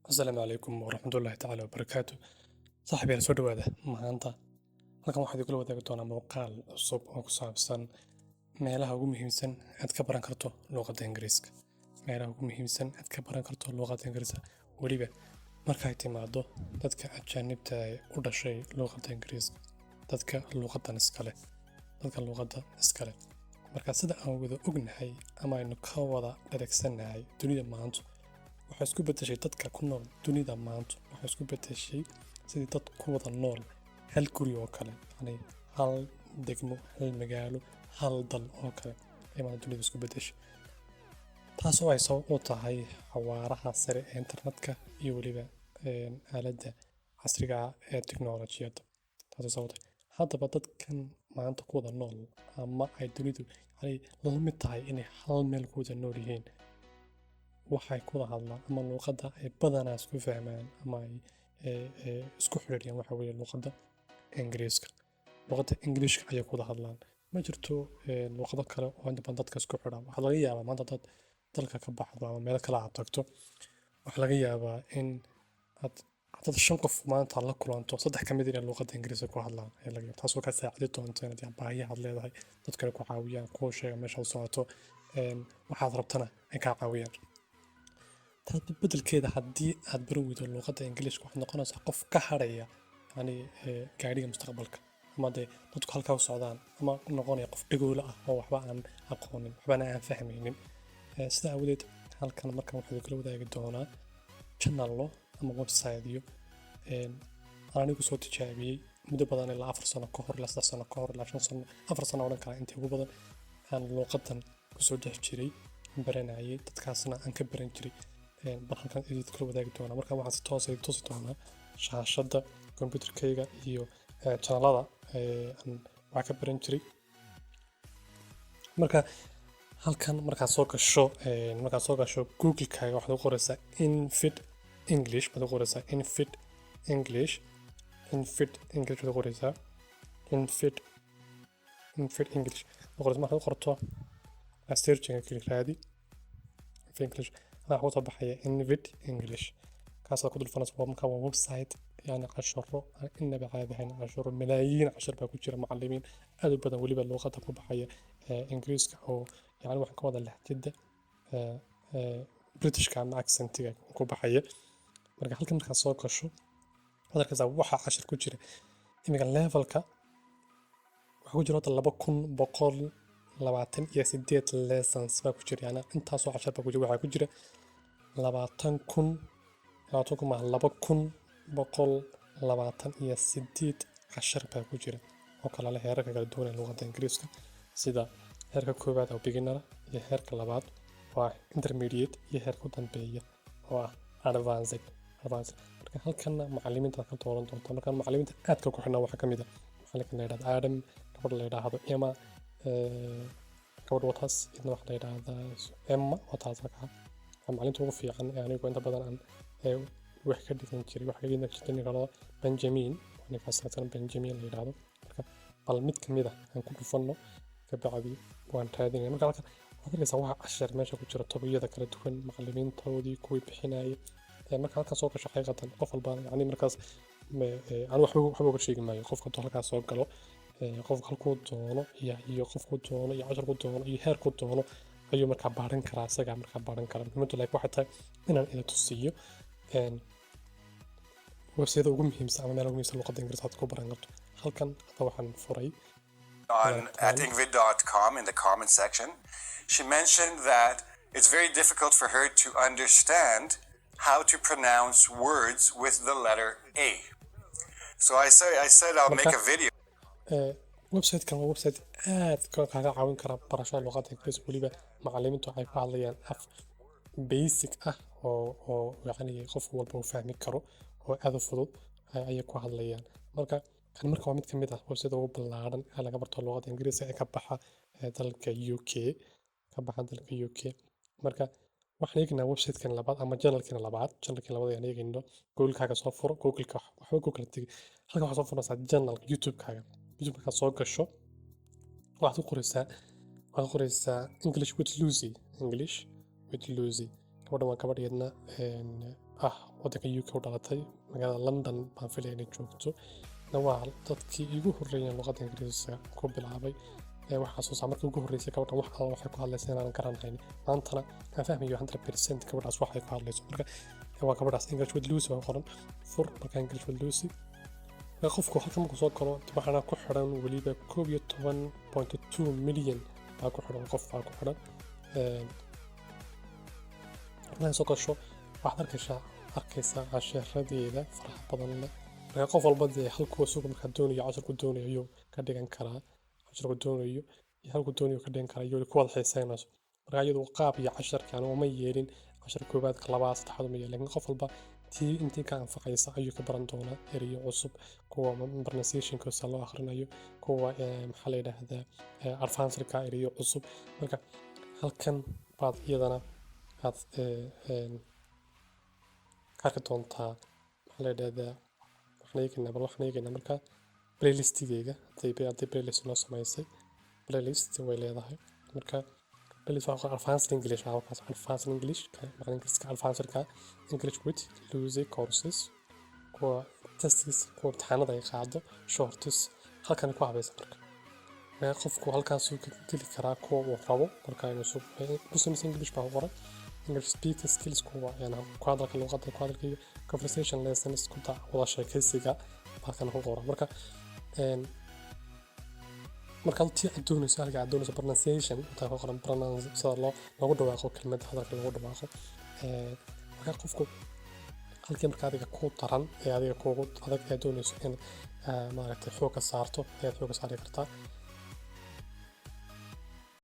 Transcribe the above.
السلام عليكم ورحمة الله تعالى وبركاته. صاحبي أنا سود هذا maanta halkan waxaad igula wadaagi doonaa muuqaal cusub oo ku saabsan meelaha ugu muhiimsan aad ka baran karto luqadda Ingiriiska. Meelaha ugu muhiimsan aad ka baran karto luqadda Ingiriiska weliba markay timaado dadka ajaanibta ah ee u dhashay luqadda Ingiriiska, dadka luqaddan iska leh, dadka luqadda iska leh. Marka sida aan wada ognahay ama aynu ka wada dhereegsanahay dunida maanta waxay isku beddeshay dadka ku nool dunida maanta waxay isku beddeshay sidii dad ku wada nool hal guri oo kale, yacni hal degmo, hal magaalo, hal dal oo kale ay maanta dunida isku beddeshay. Taasoo ay sabab u tahay xawaaraha sare ee internetka iyo weliba aaladda casriga ah ee tiknoolajiyadda. Taasoo sababtay haddaba dadkan maanta ku wada nool ama ay dunidu yacni la mid tahay inay hal meel ku wada nool yihiin, waxay ku wada hadlaan ama luqadda ay badanaa isku fahmaan ama ay isku xiriiriyaan waxa weeye luqadda Ingiriiska. Luqadda Ingiriiska ayay ku wada hadlaan. Ma jirto luqado kale oo inta badan dadka isku xidha. Waxaa laga yaabaa maanta dad dalka ka baxdo ama meel kale aad tagto, waxaa laga yaabaa in dad 5 qof maanta la kulanto 3 ka mid ah inay luqadda Ingiriiska ku hadlaan ayaa laga yaabaa. Taasoo ka saacidi doonta inaad baahiyaha leedahay dadkana ku caawiyaan, kuu sheega meesha u socoto, waxaad rabtana ay kaa caawiyaan. taas beddelkeeda haddii aad baran weydo luqadda Ingiriiska waxaad noqonaysaa qof ka haraya yacni gaadhiga mustaqbalka ama dee dadku halkaa u socdaan ama noqonaya qof dhagoole ah oo waxba aan aqoonin, waxbana aan fahmaynin. Sidaa awgeed halkan markan waxaan kula wadaagi doonaa channello ama website-yo aan anigu soo tijaabiyey muddo badan ilaa 4 sano ka hor, ilaa 3 sano ka hor, ilaa 5 sano, 4 sano odhan karaa intii ugu badan aan luqaddan kusoo dhex jiray, baranayay, dadkaasna aan ka baran jiray. Bal halkan idin kula wadaagi doonaa. Marka waxaan si toos ah idin tusi doonaa shaashadda kombiyuutarkayga iyo channelada aan wax ka baran jiray. Marka halkan markaad soo gasho Google-kaaga waxaad ku qoraysaa infid English, waxaad ku qoraysaa infid English, waxaad ku qoraysaa infid English. Markaad qorto search-ga klik raadi English waxaa ku soo baxaya infid English. Kaasaad ku dhulfanaysa waa website yani casharo aan inaba caadi ahayn, casharo malaayiin cashar baa ku jira, macallimiin aad u badan weliba luqadda ku baxaya Ingiriiska oo yani waxaan ka wada lahjadda Britishka ama accent-iga ku baxaya. Marka halkan markaad soo gasho waxaad arkaysaa waxa cashar ku jira imika levelka waxaa ku jira 2128 lessons baa ku jira, yani intaasoo cashar baa ku jira. Waxaa ku jira 20,128 cashar baa ku jira oo kala leh heerarka kala duwan ee luqadda Ingiriiska, sida heerka 1 oo beginner iyo heerka 2 oo ah intermediate iyo heerka u dambeeya oo ah advanced. Marka halkanna macallimiinta ka dooran doonta. Marka macallimiinta aadka ku xirnaa waxaa ka mid ah macallinka la yiraahdo Adam, gabadha la yiraahdo Emma, gabadha wataas idna waxa la yiraahdaa Emma wataas ka macallinta ugu fiican ee anigu inta badan aan wax ka dhigan jiray. Waxa ka dhigan jiray Benjamin, ninkaas Benjamin la yiraahdo. Marka bal mid ka mid ah aan ku dhufanno ka bacdi waan raadinay. Marka halkan waxaad arkaysaa waxa cashar meesha ku jira tobiyada kala duwan, macallimiintoodii kuwii bixinayay. Marka halkan soo gasho xaqiiqatan qof walba yani markaas aan waxba uga sheegi maayo. Qofka halkaas soo galo qofka halkuu doono iyo qofkuu doono iyo casharkuu doono iyo heerkuu doono ayuu markaa baaran karaa, isagaa markaa baaran kara. Muhiimaddu laakiin waxay tahay inaan idin tusiyo website-yada ugu muhiimsan ama meelaha ugu muhiimsan luqadda Ingiriiska aad ku baran karto. Halkan hadda waxaan furay at ingvid.com in the comment section. She mentioned that it's very difficult for her to understand how to pronounce words with the letter A. So I said I'll make a video. website-kan waa website aad kaaga caawin kara barashada luqadda Ingiriiska. Weliba macallimiintu waxay ku hadlayaan af basic ah oo yacni qof walba uu fahmi karo oo aad u fudud ayay ku hadlayaan. Marka waa mid ka mid ah website ugu ballaaran ee laga barto luqadda Ingiriiska ee ka baxa dalka UK. Marka waxaan eegnaa website-kan labaad ama channelkan labaad ayaan eegayno. Google-kaaga soo furo, Google-ka waxba Google tagi. Halkan waxaad soo furaysaa channel YouTube-kaaga. YouTube-ka soo gasho waxaad ku qoraysaa English with Lucy. Gabadhan waa gabadheedna waddanka UK u dhalatay magaalada London baan filaya inay joogto waa dadkii igu horreeyay luqadda ingiriisiga ku bilaabay waxaa soo saar markii ugu horreysay gabadhan wax alla waxay ku hadlaysaa inaan garanayn maantana aan fahmayo 100% gabadhaas waxay ku hadlayso marka waa gabadhaas English with Lucy waa qoran fur marka English with Lucy qofku halkan markuu soo galo waxaana ku xiran weliba 12.2 milyan baa ku xiran qof baa ku xiran markaa soo gasho waxaad arkaysaa casharradeeda faraha badan leh marka qof walba dee halkuu isugu markaa doonayo casharku doonayo ayuu ka dhigan karaa casharku doonayo iyo halkuu doonayo ka dhigan karaa iyo ku wada xiisaynayso marka iyadu qaab iyo casharkan uma yeelin cashar koobaad labaad saddexaad uma yeelin laakiin qof walba tii intii ka anfacaysa ayuu ka baran doonaa erayo cusub kuwa pronunciationkoosa loo akhrinayo kuwa maxaa la yidhaahdaa advancedka erayo cusub marka halkan baad iyadana aad arki doontaa maxaa la yidhaahdaa waxaan eegaynaa marka playlistigeyga haddii playlist noo samaysay playlist way leedahay marka playlist waxaa advanced English halkaas advanced English marka ingiriiska advancedka English with Lucy courses kuwa tests kuwa imtixaanada ay qaado shorts halkan ku habaysa marka qofku halkaas uu ka geli karaa kuwa uu rabo marka inuu business English baa qoran English speaking skills kuwa ku hadalka luqadda ku hadalka conversation lessons ku wada sheekaysiga halkan ku qoran marka tii aad doonayso pronunciation intaa ku qoran pronounce sida loogu dhawaaqo kelmadda hadalka loogu dhawaaqo marka qofku halkii marka adiga ku daran ee adiga kuugu adag ee doonayso in maaragtay xoogga saarto ayaad xoogga saari kartaa